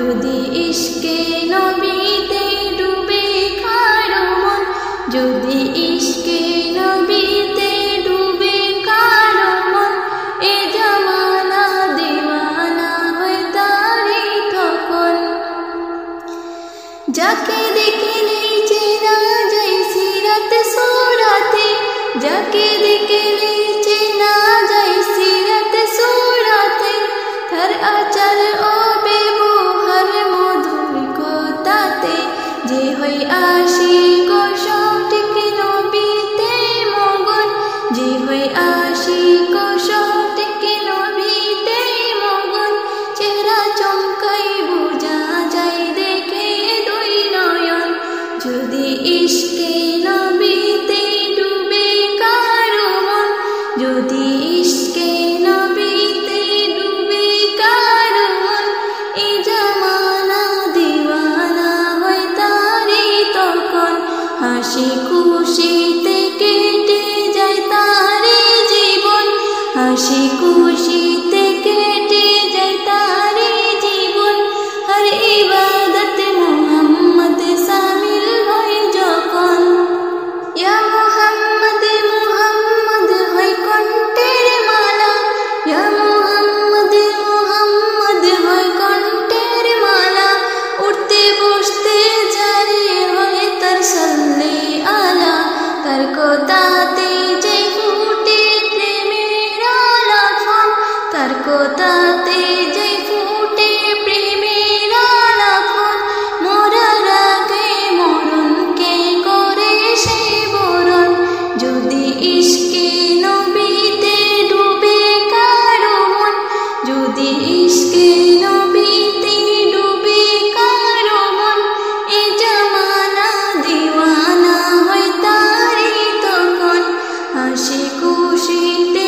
যদি ইশকে নবীতে ডুবে কারো মন, যদি ইশকে নবীতে ডুবে কারো মন, এ জামানা দিওয়ানা হয় তারই তখন। যাকে দেখলে চেনা যায় সিরাত সূরাতে, যাকে দেখলে চেনা যায় সিরাত সূরাতে, তার আচার ও ব্যবহার মধুর কথাতে, যে হয় আশিক ও সঠিক নবীতে মগন, যে হয় আশিক ও সঠিক নবীতে মগন। চেহারা চমকাই বোঝা যায় দেখে দুই নয়ন, যদি ইশকে নবীতে ডুবে কারো মন, যদি ইশকে নবীতে ডুবে কারো মন, এ জামানা দিওয়ানা হয় তারই তখন। হাসি খুশিতে কেটে যায় তারই জীবন, হাসি খুশিতে কেটে যায় তারই জীবন। আর ইবাদত মুহাম্মদ শামিল হয় যখন, ইয়া মুহাম্মদ মুহাম্মদ হয় কণ্ঠের মালা, ইয়া মুহাম্মদ মুহাম্মদ হয় কণ্ঠের মালা। উঠতে বসতে জারি হয় তার সাল্লে আলা, তার কথাতে যে ফুটে প্রেমের আলাপন, তার কথাতে যে ফুটে প্রেমের আলাপন। মরার আগে মরণকে করে সে বরণ, যদি ইশকে নবীতে ডুবে কারো মন, যদি ইশকে নবীতে ডুবে কারো মন, এ জামানা দিওয়ানা হয় তারই তখন। হাসি খুশিতে